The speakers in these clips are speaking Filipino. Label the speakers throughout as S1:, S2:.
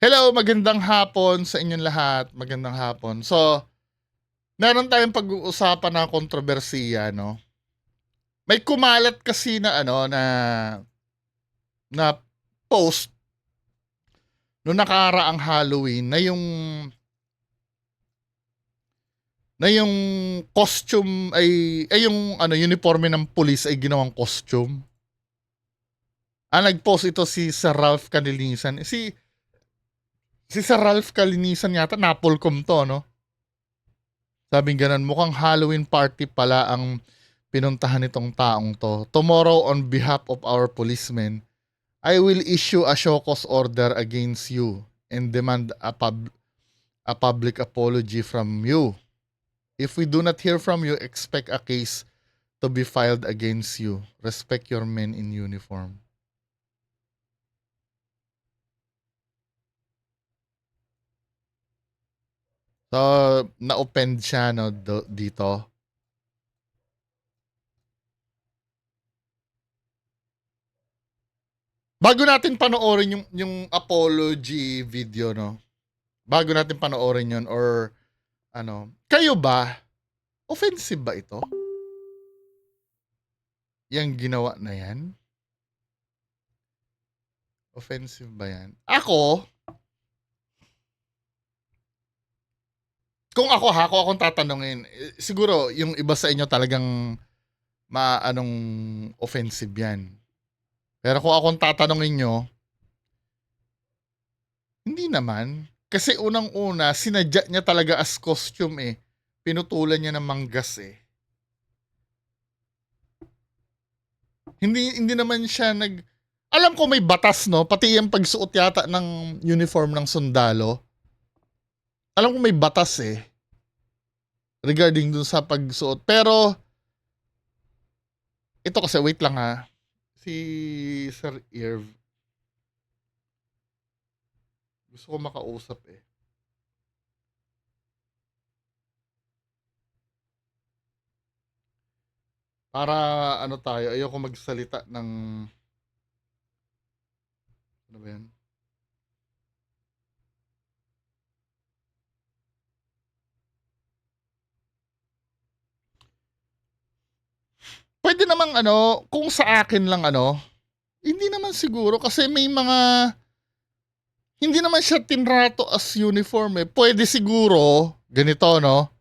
S1: Hello, magandang hapon sa inyong lahat. Magandang hapon. So, meron tayong pag-uusapan na kontrobersiya, no? May kumalat kasi na na post no nakaraang Halloween na yung costume ay yung uniforme ng pulis ay ginawang costume. Nag-post ito si Sir Ralph Calinisan. Si Sir Ralph Calinisan yata Napolcom to, no? Sabing ganun, mukhang Halloween party pala ang pinuntahan nitong taong to. Tomorrow, on behalf of our policemen, I will issue a show cause order against you and demand a public apology from you. If we do not hear from you, expect a case to be filed against you. Respect your men in uniform. So, na-offend siya no, dito. Bago natin panoorin yung apology video, no? Bago natin panoorin yun or kayo ba, offensive ba ito? Yang ginawa na yan? Offensive ba yan? Ako, kung akong tatanungin, siguro yung iba sa inyo talagang offensive yan. Pero kung akong tatanungin nyo, hindi naman. Kasi unang-una, sinadya niya talaga as costume eh. Pinutulan niya ng manggas eh. Hindi naman siya alam ko may batas, no? Pati yung pagsuot yata ng uniform ng sundalo. Alam ko may batas eh. Regarding dun sa pagsuot. Pero, ito kasi, wait lang ha. Si Sir Irv. Gusto ko makausap eh. Para tayo, ayoko magsalita ng ano ba yan? Pwede namang kung sa akin lang hindi naman siguro kasi may mga hindi naman siya tinrato as uniform eh. Pwede siguro, ganito no?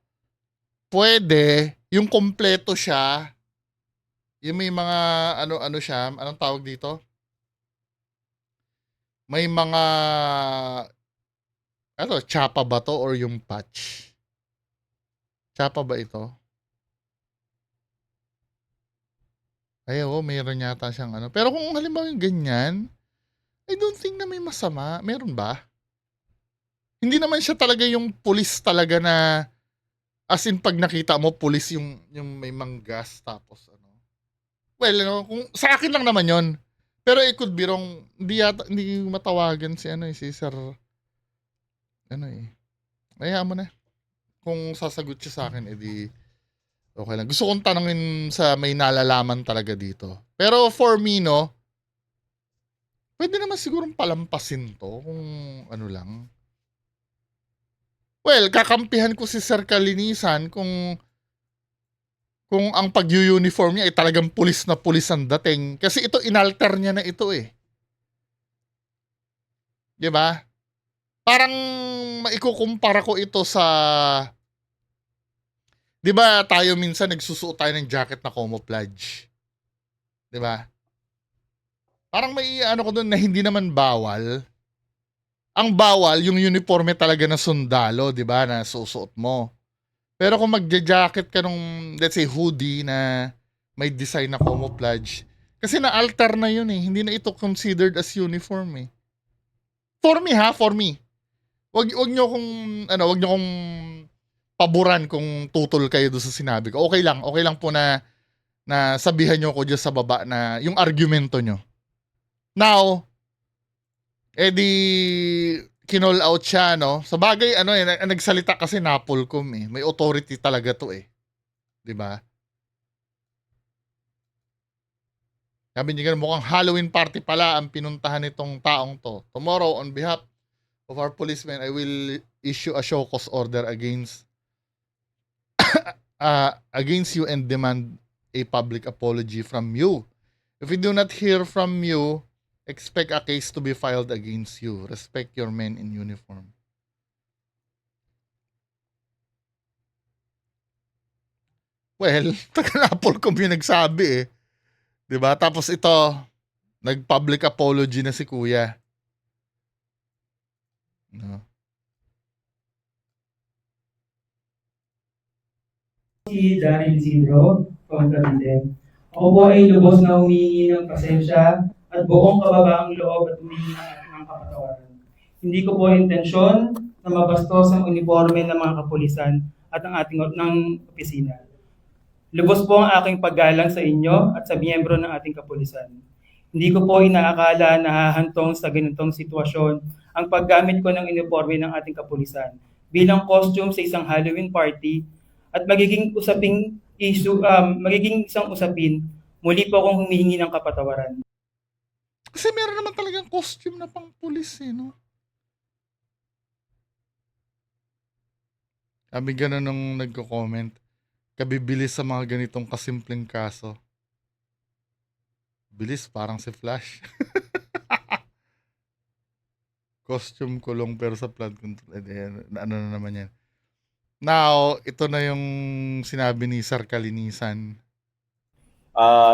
S1: Pwede, yung kompleto siya, yung may mga ano siya, anong tawag dito? May mga tsapa ba to or yung patch? Tsapa ba ito? Ay, oo, meron yata siyang Pero kung halimbawa yung ganyan, I don't think na may masama. Meron ba? Hindi naman siya talaga yung pulis talaga na as in pag nakita mo pulis yung may manggas tapos Well, kung sa akin lang naman 'yon. Pero it could be wrong. Hindi matawagan si si Sir eh. Hayaan mo na. Kung sasagot siya sa akin, edi okay lang. Gusto kong tanungin sa may nalalaman talaga dito. Pero for me, no, pwede naman sigurong palampasin to kung lang. Well, kakampihan ko si Sir Kalinisan kung ang pag-uniform niya ay talagang pulis na pulis ang dating. Kasi ito, inalter niya na ito eh. Di ba? Parang maikukumpara ko ito sa 'di ba tayo minsan nagsusuot tayo ng jacket na camouflage? 'Di ba? Parang may ko doon na hindi naman bawal. Ang bawal yung uniforme talaga na sundalo, 'di ba, na susuot mo. Pero kung magja-jacket ka nung let's say hoodie na may design na camouflage, kasi na-alter na yun eh. Hindi na ito considered as uniform eh. For me ha, for me. Wag niyo kung wag niyo kung paboran kung tutol kayo doon sa sinabi ko. Okay lang po na sabihan niyo ko diyan sa baba na yung argumento niyo. Now, di kinall out siya, no? Sa bagay, nagsalita kasi Napolcom eh. May authority talaga to eh. 'Di ba? Sabi niya mukhang Halloween party pala ang pinuntahan nitong taong to. Tomorrow, on behalf of our policemen, I will issue a show cause order against you and demand a public apology from you. If we do not hear from you, expect a case to be filed against you. Respect your men in uniform. Well, taga-Napolcom yung nagsabi eh. 'Di ba? Tapos ito, nag-public apology na si Kuya. No.
S2: Si Daryl Isidro, Contralinde. Ako po ay lubos na humingi ng pasensya at buong kababaang loob at humingi ng kapatawaran. Hindi ko po intensyon na mabastos ang uniforme ng mga kapulisan at ang ating ng opisina. Lubos po ang aking paggalang sa inyo at sa miyembro ng ating kapulisan. Hindi ko po inaakala na hahantong sa ganitong sitwasyon ang paggamit ko ng uniforme ng ating kapulisan bilang costume sa isang Halloween party at magiging isang usapin, muli po akong humihingi ng kapatawaran.
S1: Kasi meron naman talagang costume na pang pulis eh, no? Sabi ganun nung nagko-comment, kabibilis sa mga ganitong kasimpleng kaso. Bilis, parang si Flash. Costume kulong pero sa flood control. Ano na naman yan. Now, ito na yung sinabi ni Sir Kalinisan.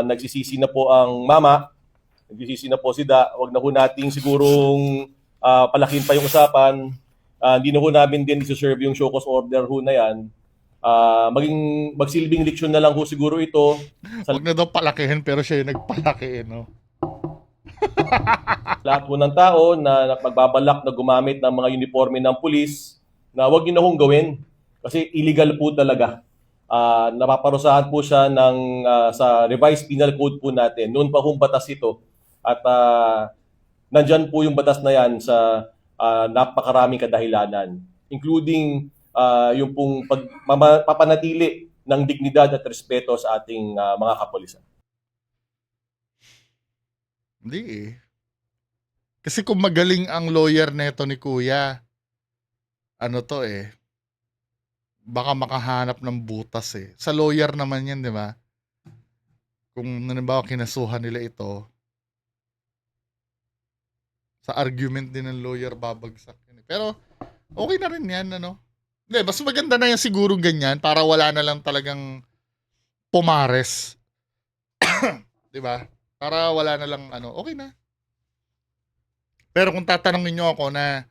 S3: Nagsisisi na po ang mama, nagsisisi na po si Da. Huwag na po nating sigurong palakin pa yung usapan. Hindi na po namin din isi-serve yung show cause order ho na yan. Magsilbing leksyon na lang ho siguro ito.
S1: Huwag na daw palakihin pero siya yung nagpalaki, no?
S3: Lahat po ng tao na magbabalak na gumamit ng mga uniforme ng pulis na huwag nyo na hong gawin. Kasi illegal po talaga. Napaparusahan po siya sa revised penal code po natin. Noon pa hong batas ito. At nandyan po yung batas na yan sa napakaraming kadahilanan. Including yung pong papanatili ng dignidad at respeto sa ating mga kapulisan.
S1: Hindi eh. Kasi kung magaling ang lawyer neto ni Kuya, ano to eh, baka makahanap ng butas eh. Sa lawyer naman yan, di ba? Kung halimbawa kinasuhan nila ito, sa argument din ng lawyer babagsak yun eh. Pero okay na rin yan, ano? Hindi, mas maganda na yan siguro ganyan para wala na lang talagang pumares. Di ba? Para wala na lang, okay na. Pero kung tatanungin nyo ako na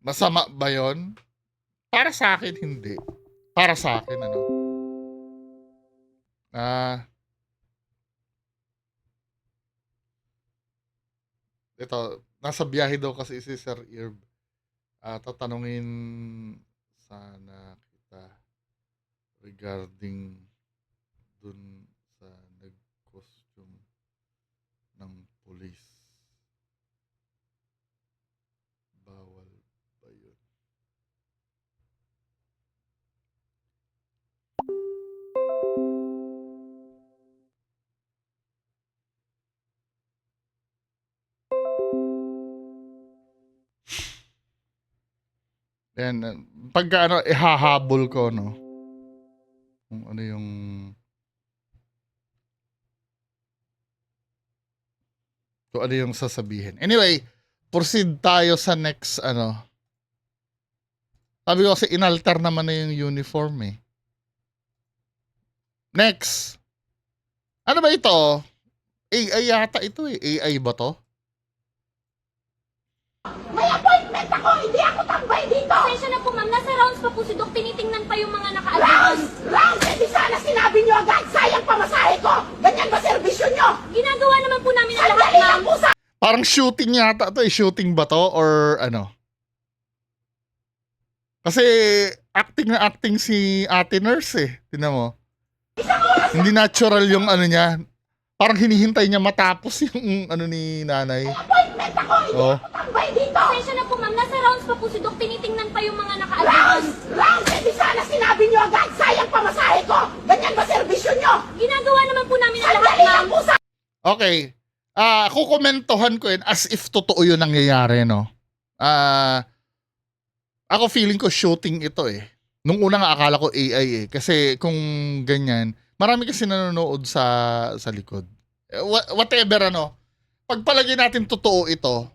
S1: masama ba yun? Para sa akin, hindi. Para sa akin, ito, nasa biyahe daw kasi si Sir Irv. Tatanungin sana kita regarding dun sa nag-costume ng police. Bawal ba yun? Yan, pagka ihahabol ko, no? Kung ano yung sasabihin. Anyway, proceed tayo sa next, Sabi ko kasi inalter naman na yung uniform eh. Next. Ano ba ito? AI yata ito eh. AI ba to?
S4: May appointment ako! Hindi ako tambay dito! Pasensya na po ma'am, nasa rounds pa po si Doc, tinitingnan pa yung mga naka-advance. Rounds! Eh di sana sinabi nyo agad! Sayang pamasahe ko! Ganyan ba serbisyo nyo? Ginagawa naman po namin ang lahat ma'am.
S1: Parang shooting yata to eh. Shooting ba to? Or ano? Kasi acting na acting si ate nurse eh. Tingnan mo. Hindi natural yung niya. Parang hinihintay niya matapos yung ni nanay.
S4: Appointment ako! Hindi
S1: Oh.
S4: ako tambay dito! Pasensya na po ma'am, nasa rounds pa po si Doc, tinitingnan pa yung mga naka-advance. Rounds! Eh di sana sinabi nyo agad! Sayang pamasahe ko! Ganyan ba serbisyo nyo? Ginagawa naman po namin ang lahat ma'am.
S1: Okay. Kukomentohan ko yun as if totoo yun nangyayari, no? Ako feeling ko shooting ito eh. Nung una nga akala ko AI eh. Kasi kung ganyan, marami kasi nanonood sa likod. Whatever ano. Pagpalagay natin totoo ito,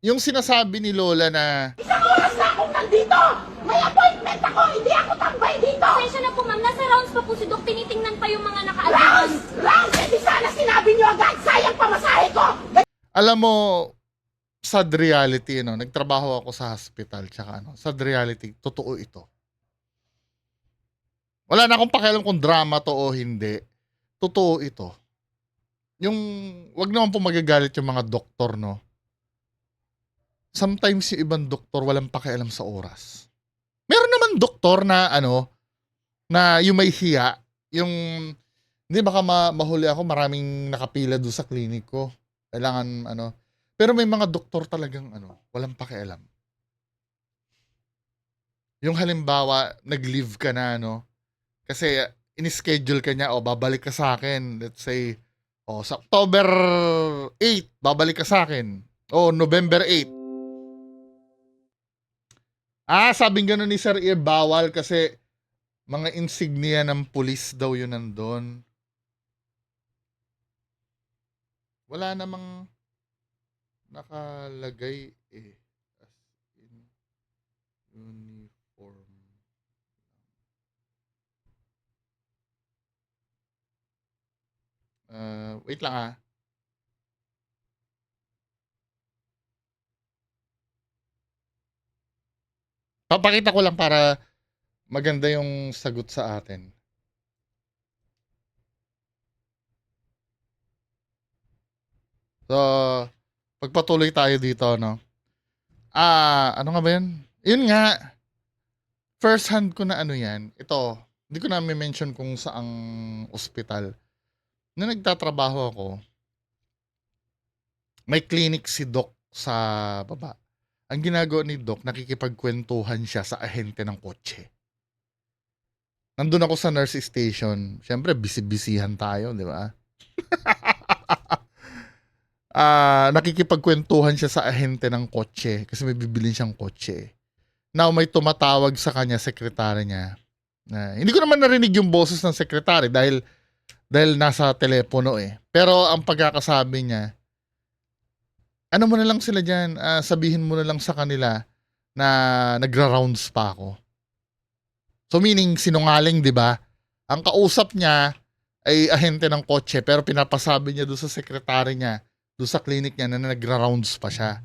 S1: yung sinasabi ni Lola na
S4: Isang oras na akong nandito! May appointment ako! Hindi ako tambay dito! Pasensya na po ma'am, nasa rounds pa po si Doc. Tinitingnan pa yung mga naka-advance. Rounds! Hindi sana sinabi niyo agad! Sayang pamasahe ko!
S1: alam mo, sad reality, no? Nagtrabaho ako sa hospital, tsaka ano, sad reality, totoo ito. Wala na akong pakialam kung drama to o hindi. Totoo ito. Yung, wag naman po magagalit yung mga doktor, no? Sometimes yung ibang doktor walang pakialam sa oras. Meron naman doktor na, ano, na yung may hiya, yung, hindi baka mahuli ako, maraming nakapila doon sa klinik ko. Kailangan, ano, pero may mga doktor talagang, ano, walang pakialam. Yung halimbawa, nag-leave ka na, no? Kasi, in-schedule ka niya, o, babalik ka sa akin. Let's say, o, sa October 8, babalik ka sa akin. O, November 8. Sabing gano'n ni Sir Ear, bawal kasi mga insignia ng pulis daw yun nandun. Wala namang nakalagay eh. As in uniform. Wait lang ah. Papakita ko lang para maganda yung sagot sa atin. So, pagpatuloy tayo dito, no? Ano nga ba yun? Yun nga, first hand ko na ano yan. Ito, hindi ko na mention kung saang ospital. Nung nagtatrabaho ako, may clinic si Doc sa baba. Ang ginagawa ni Doc, nakikipagkwentuhan siya sa ahente ng kotse. Nandun ako sa nurse station. Siyempre, busy-busyhan tayo, di ba? Nakikipagkwentuhan siya sa ahente ng kotse kasi may bibilin siyang kotse. Now, may tumatawag sa kanya, sekretary niya. Hindi ko naman narinig yung boses ng sekretary dahil nasa telepono eh. Pero ang pagkakasabi niya, ano mo na lang sila dyan, sabihin mo na lang sa kanila na nagra-rounds pa ako. So meaning, sinungaling, di ba? Ang kausap niya ay ahente ng kotse pero pinapasabi niya doon sa sekretary niya, doon sa clinic niya na nagra-rounds pa siya.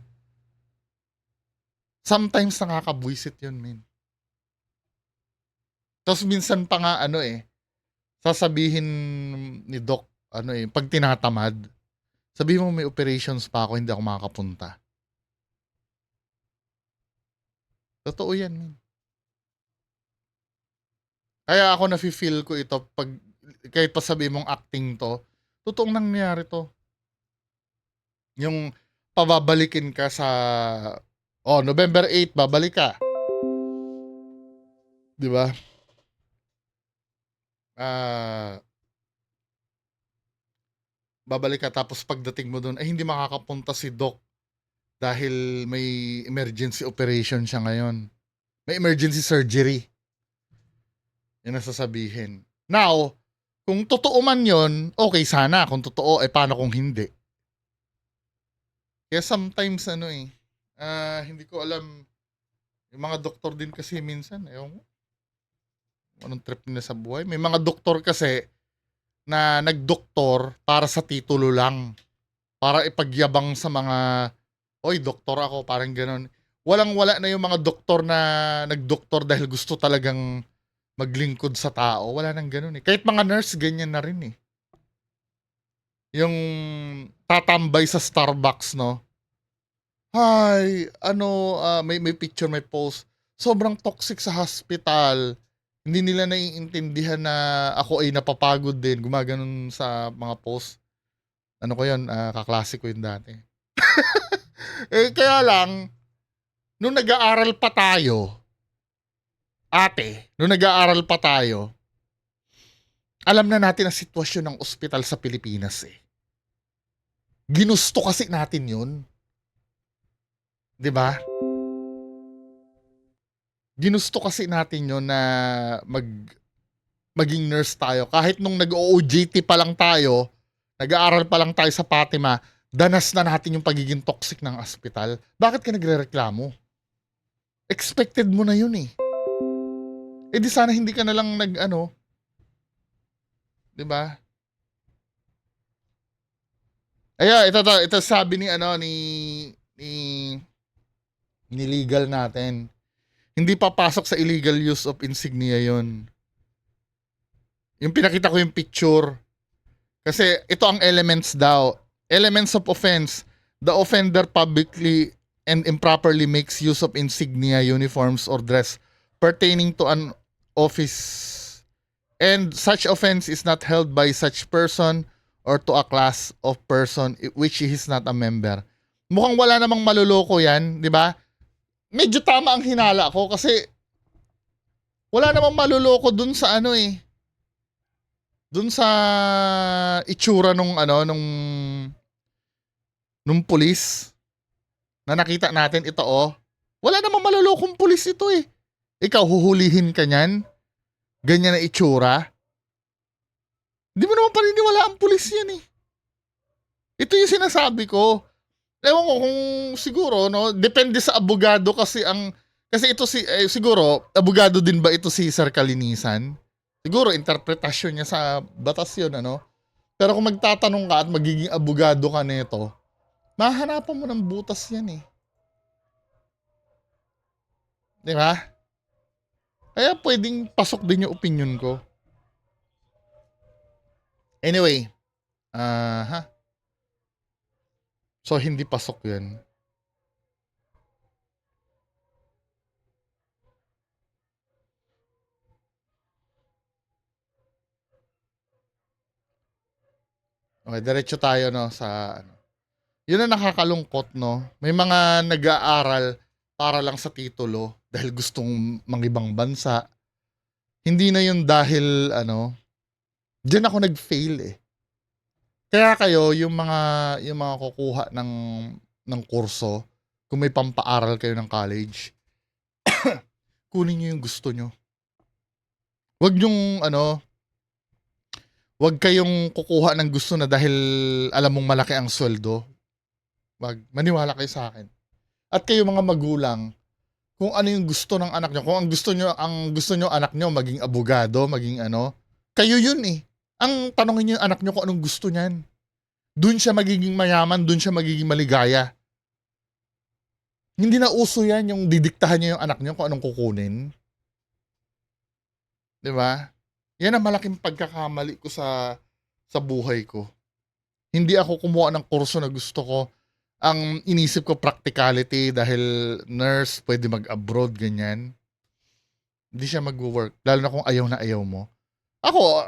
S1: Sometimes nakakabwisit yun, min. Tapos minsan pa nga, ano eh, sasabihin ni Doc, ano eh, pag tinatamad, sabihin mo may operations pa ako, hindi ako makakapunta. Totoo yan, min. Kaya ako nafe-feel ko ito, pag, kahit pa sabihin mong acting to, totoong nangyayari to. Yung pababalikin ka sa, November 8, babalik ka. Di ba? Babalik ka tapos pagdating mo doon ay hindi makakapunta si Doc dahil may emergency operation siya ngayon. May emergency surgery. Yan ang sasabihin. Now, kung totoo man yon, okay sana. Kung totoo, paano kung hindi? Kaya sometimes, hindi ko alam, yung mga doktor din kasi minsan, anong trip nila sa buhay. May mga doktor kasi na nagdoktor para sa titulo lang. Para ipagyabang sa mga, oy, doktor ako, parang ganon. Walang-wala na yung mga doktor na nagdoktor dahil gusto talagang maglingkod sa tao. Wala nang ganon eh. Kahit mga nurse, ganyan na rin eh. Yung tatambay sa Starbucks, no? Hi, may picture, may post. Sobrang toxic sa hospital. Hindi nila naiintindihan na ako ay napapagod din. Gumaganon sa mga post. Ano ko yun? Kaklase ko yun dati. Kaya lang, nung nag-aaral pa tayo, nung nag-aaral pa tayo, alam na natin ang sitwasyon ng ospital sa Pilipinas eh. Ginusto kasi natin yun. 'Di ba? ginusto kasi natin yun na maging nurse tayo. Kahit nung nag-OJT pa lang tayo, nag-aaral pa lang tayo sa Fatima, danas na natin yung pagiging toxic ng ospital. Bakit ka nagrereklamo? Expected mo na yun eh. Eh di sana hindi ka na lang nag-ano. 'Di ba? Aya, ito sabi ni legal natin. Hindi papasok sa illegal use of insignia 'yon. Yung pinakita ko yung picture. Kasi ito ang elements daw. Elements of offense. The offender publicly and improperly makes use of insignia, uniforms, or dress pertaining to an office. And such offense is not held by such person or to a class of person which he is not a member. Mukhang wala namang maluloko yan, di ba? Medyo tama ang hinala ko kasi wala namang maluloko dun sa ano eh. Dun sa itsura nung pulis na nakita natin ito oh. Wala namang malulokong pulis ito eh. Ikaw huhulihin ka niyan? Ganyan na itsura? Di mo naman paniniwala ang pulis yan eh. Ito yung sinasabi ko. Ewan ko kung siguro, no? Depende sa abogado kasi ito siguro, abogado din ba ito si Sir Kalinisan? Siguro, interpretasyon niya sa batas yun, ano? Pero kung magtatanong ka at magiging abogado ka nito, mahanapan mo ng butas yan eh. Di ba? Kaya pwedeng pasok din yung opinion ko. Anyway, so hindi pasok yun. Okay, diretso tayo no sa ano. Yun ang nakakalungkot no. May mga nag-aaral para lang sa titulo dahil gustong mangibang bansa. Hindi na yun dahil diyan ako nag-fail eh. Kaya kayo yung mga kukuha ng kurso, kung may pampaaral kayo ng college, kunin niyo yung gusto niyo. Wag kayong kukuha ng gusto na dahil alam mong malaki ang sweldo. Wag, maniwala kayo sa akin. At kayo mga magulang, kung ano yung gusto ng anak nyo, kung ang gusto nyo anak nyo maging abogado, maging kayo yun eh. Ang tanongin nyo yung anak nyo kung anong gusto niyan. Doon siya magiging mayaman, doon siya magiging maligaya. Hindi na uso yan yung didiktahan nyo yung anak nyo kung anong kukunin. Di ba? Yan ang malaking pagkakamali ko sa buhay ko. Hindi ako kumuha ng kurso na gusto ko. Ang inisip ko practicality dahil nurse, pwede mag-abroad, ganyan. Hindi siya mag-work. Lalo na kung ayaw na ayaw mo. Ako,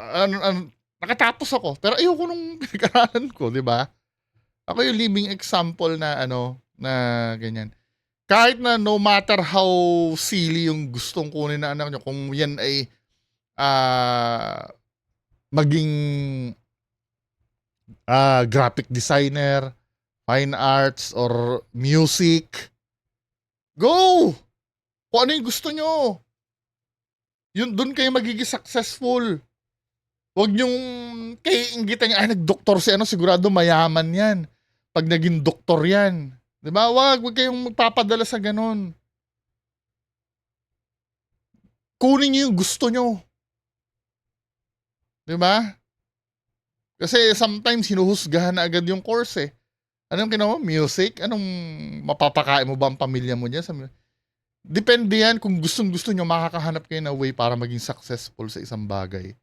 S1: nakatapos ako. Pero ayoko nung pinag-aralan ko, di ba? Ako yung living example na na ganyan. Kahit na no matter how silly yung gustong kunin na anak nyo, kung yan ay maging graphic designer, fine arts, or music, go! Kung ano yung gusto nyo. Yun, dun kayo magiging successful. Huwag nyong kayo inggitan nyo, nag-doktor si sigurado mayaman yan. Pag naging doktor yan. Diba? Huwag kayong magpapadala sa ganun. Kunin nyo yung gusto nyo. Diba? Kasi sometimes hinuhusgahan na agad yung course eh. Anong ginawa? Music? Anong mapapakain mo ba ang pamilya mo niya? Depende yan kung gustong-gusto nyo, makakahanap kayo na way para maging successful sa isang bagay.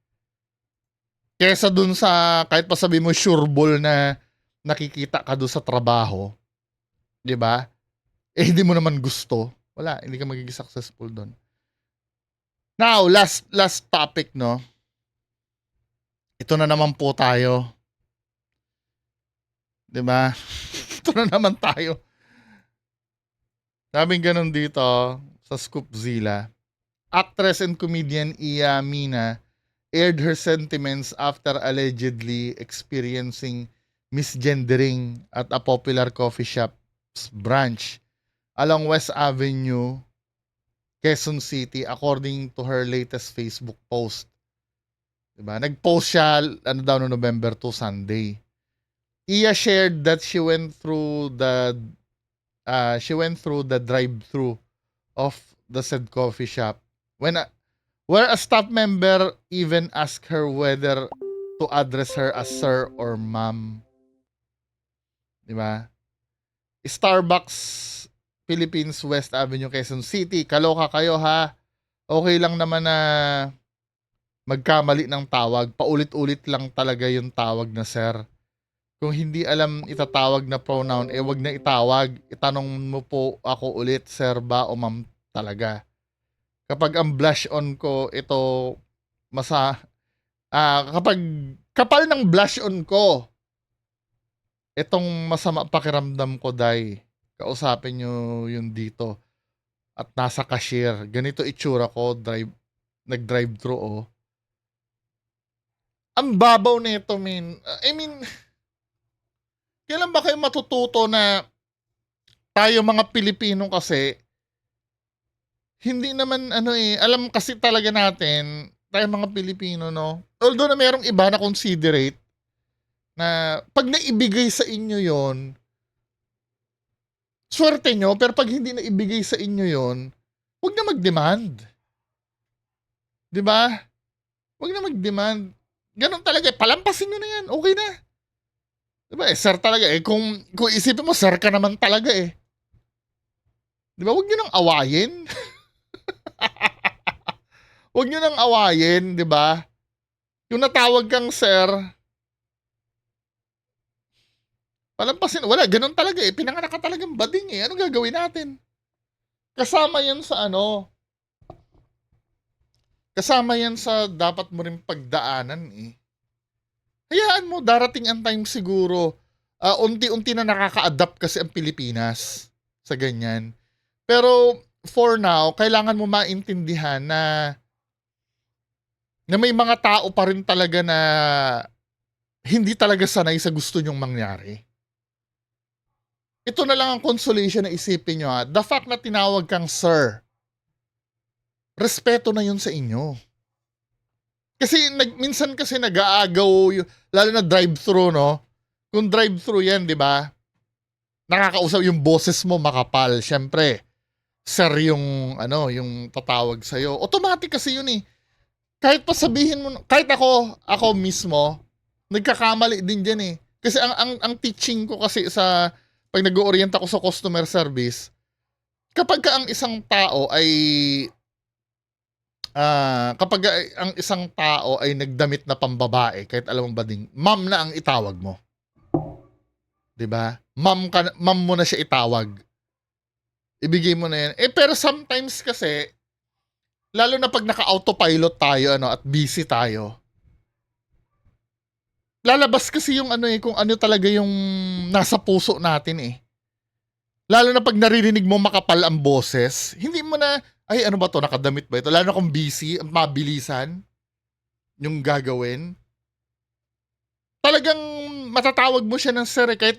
S1: Kesa dun sa, kahit pa sabi mo sureball na nakikita ka dun sa trabaho, di ba? Eh, hindi mo naman gusto. Wala, hindi ka magiging successful dun. Now, last topic, no? Ito na naman po tayo. Diba? Ito na naman tayo. Sabing ganun dito sa Scoopzilla. Actress and comedian Iya Mina aired her sentiments after allegedly experiencing misgendering at a popular coffee shop's branch along West Avenue Quezon City according to her latest Facebook post. Diba? Nag-post siya ano daw no November 2 Sunday. Iya shared that she went through the drive-through of the said coffee shop where a staff member even asked her whether to address her as sir or ma'am. Diba? Starbucks Philippines West Avenue, Quezon City. Kaloka kayo ha. Okay lang naman na magkamali ng tawag. Paulit-ulit lang talaga yung tawag na sir. Kung hindi alam itatawag na pronoun, wag na itawag. Itanong mo po ako ulit, sir ba o ma'am talaga. Kapag ang blush on ko, ito, kapag kapal ng blush on ko, itong masama pakiramdam ko, day. Kausapin nyo yun dito. At nasa cashier. Ganito itsura ko, nag-drive-thru, oh. Ang babaw nito, min. I mean, kailan ba kayo matututo na tayo mga Pilipino kasi, hindi naman, alam kasi talaga natin, tayo mga Pilipino, no? Although na merong iba na considerate, na pag naibigay sa inyo yon, swerte nyo, pero pag hindi na ibigay sa inyo yon, huwag na mag-demand. Diba? Huwag na mag-demand. Ganon talaga. Palampasin nyo na yan. Okay na. Diba? Sir talaga. Kung isipin mo, sir ka naman talaga eh. Diba? Huwag nyo nang awayin. Huwag nyo nang awayin. Diba? Yung natawag kang sir, palampasin, wala, ganun talaga eh. Pinanganak ka talagang bading eh. Ano gagawin natin? Kasama yan sa kasama yan sa dapat mo rin pagdaanan eh. Hayaan mo, darating ang time siguro, unti-unti na nakaka-adapt kasi ang Pilipinas sa ganyan. Pero for now, kailangan mo maintindihan na may mga tao pa rin talaga na hindi talaga sanay sa gusto nyong mangyari. Ito na lang ang consolation na isipin nyo ha. The fact na tinawag kang sir, respeto na yun sa inyo. Kasi minsan kasi nag-aagaw, lalo na drive-thru, no? Kung drive-thru yan, di ba? Nakakausap yung boses mo makapal. Siyempre, sir yung tatawag sa'yo. Automatic kasi yun eh. Kahit pa sabihin mo, kahit ako mismo, nagkakamali din dyan eh. Kasi ang teaching ko kasi pag nag-orient ako sa customer service, kapag ang isang tao ay nagdamit na pambabae, kahit alam mo ba ding, ma'am na ang itawag mo. 'Di ba? Ma'am mo na siya itawag. Ibigay mo na yan. Pero sometimes kasi, lalo na pag naka-autopilot tayo, at busy tayo, lalabas kasi yung kung ano talaga yung nasa puso natin eh. Lalo na pag naririnig mo makapal ang boses, hindi mo na, ay ano ba to, nakadamit ba ito? Lalo na kung busy, mabilisan yung gagawin. Talagang matatawag mo siya ng sir kahit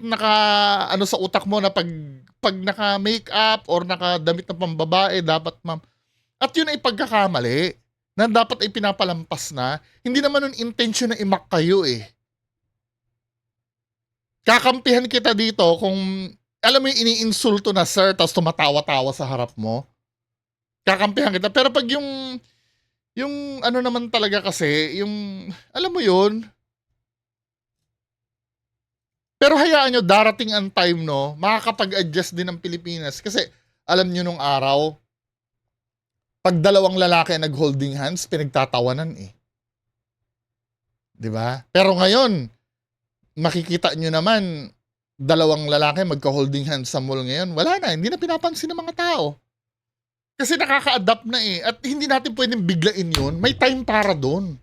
S1: sa utak mo na pag naka-makeup or nakadamit na pambabae, dapat ma'am. At yun ay pagkakamali na dapat ay pinapalampas na. Hindi naman yung intention na imak kayo eh. Kakampihan kita dito kung alam mo yung iniinsulto na sir tapos tumatawa-tawa sa harap mo. Kakampihan kita. Pero pag yung naman talaga kasi, yung alam mo yun. Pero hayaan nyo, darating ang time, no, makakapag-adjust din ang Pilipinas. Kasi alam nyo nung araw, pag dalawang lalaki nag-holding hands, pinagtatawanan eh. 'Di ba? Pero ngayon, makikita nyo naman, dalawang lalaki magka-holding hands sa mall ngayon, wala na, hindi na pinapansin ng mga tao. Kasi nakaka-adapt na eh. At hindi natin pwedeng biglain yun. May time para doon.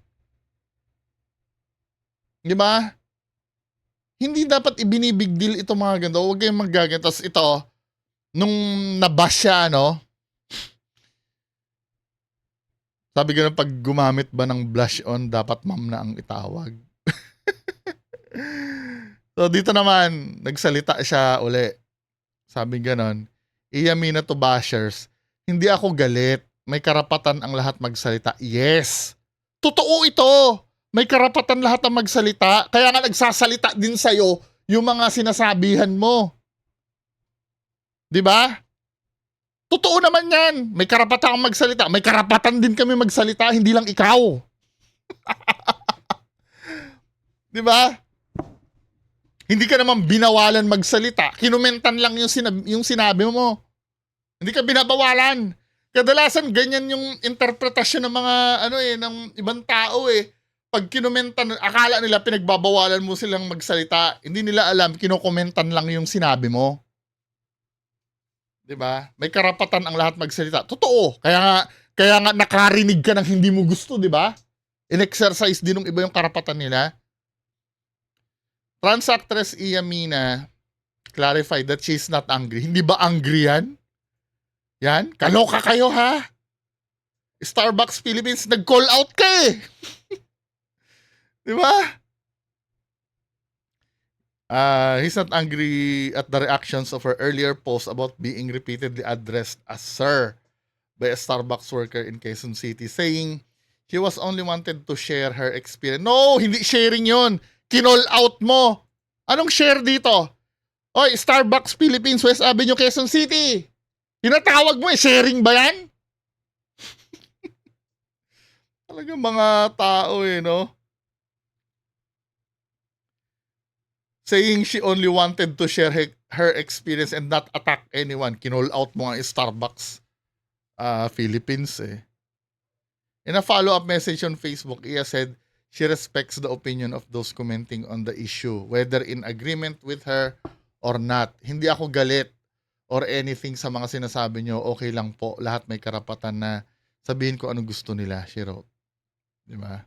S1: 'Di ba? Hindi dapat ibinibig deal ito mga ganito. Huwag kayong magaganto. Tapos ito, nung nabash siya, sabi ko na pag gumamit ba ng blush on, dapat ma'am na ang itawag. So dito naman, nagsalita siya uli. Sabi ganon, Iyamina to bashers, Hindi ako galit. May karapatan ang lahat magsalita. Yes. Totoo ito. May karapatan lahat ang magsalita. Kaya nga nagsasalita din sa'yo yung mga sinasabihan mo. 'Di ba? Totoo naman yan. May karapatan kang magsalita. May karapatan din kami magsalita, hindi lang ikaw. 'Di ba? Hindi ka naman binawalan magsalita. Kinumentan lang yung sinabi mo. Hindi ka binabawalan. Kadalasan ganyan yung interpretasyon ng mga ng ibang tao eh. Pag kinumentan, akala nila pinagbabawalan mo silang magsalita. Hindi nila alam, kinukomentan lang yung sinabi mo. 'Di ba? May karapatan ang lahat magsalita. Totoo. Kaya nga nakarinig ka ng hindi mo gusto, 'di ba? In-exercise din ng iba yung karapatan nila. Trans actress Iya Mina clarified that she's not angry. Hindi ba angry yan? Yan? Kaloka kayo ha? Starbucks Philippines, nag-call out ka eh. Di ba? He's not angry at the reactions of her earlier post about being repeatedly addressed as sir by a Starbucks worker in Quezon City, saying she was only wanted to share her experience. No, hindi sharing yun. Kinall out mo. Anong share dito? Oy, Starbucks Philippines, West Avenue, Quezon City. Tinatawag mo eh, sharing ba yan? Talagang mga tao eh, no? Saying she only wanted to share her experience and not attack anyone. Kinall out mo nga Starbucks Philippines eh. In a follow-up message on Facebook, Iya said she respects the opinion of those commenting on the issue, whether in agreement with her or not. Hindi ako galit or anything sa mga sinasabi nyo. Okay lang po. Lahat may karapatan na sabihin ko ano gusto nila, she wrote. Di ba?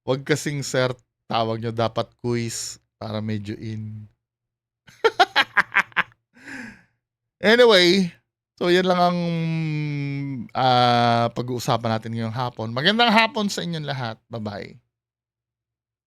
S1: Wag kasing sir, tawag nyo dapat quiz para medyo in. Anyway, so yan lang ang pag-uusapan natin ngayong hapon. Magandang hapon sa inyong lahat. Bye-bye.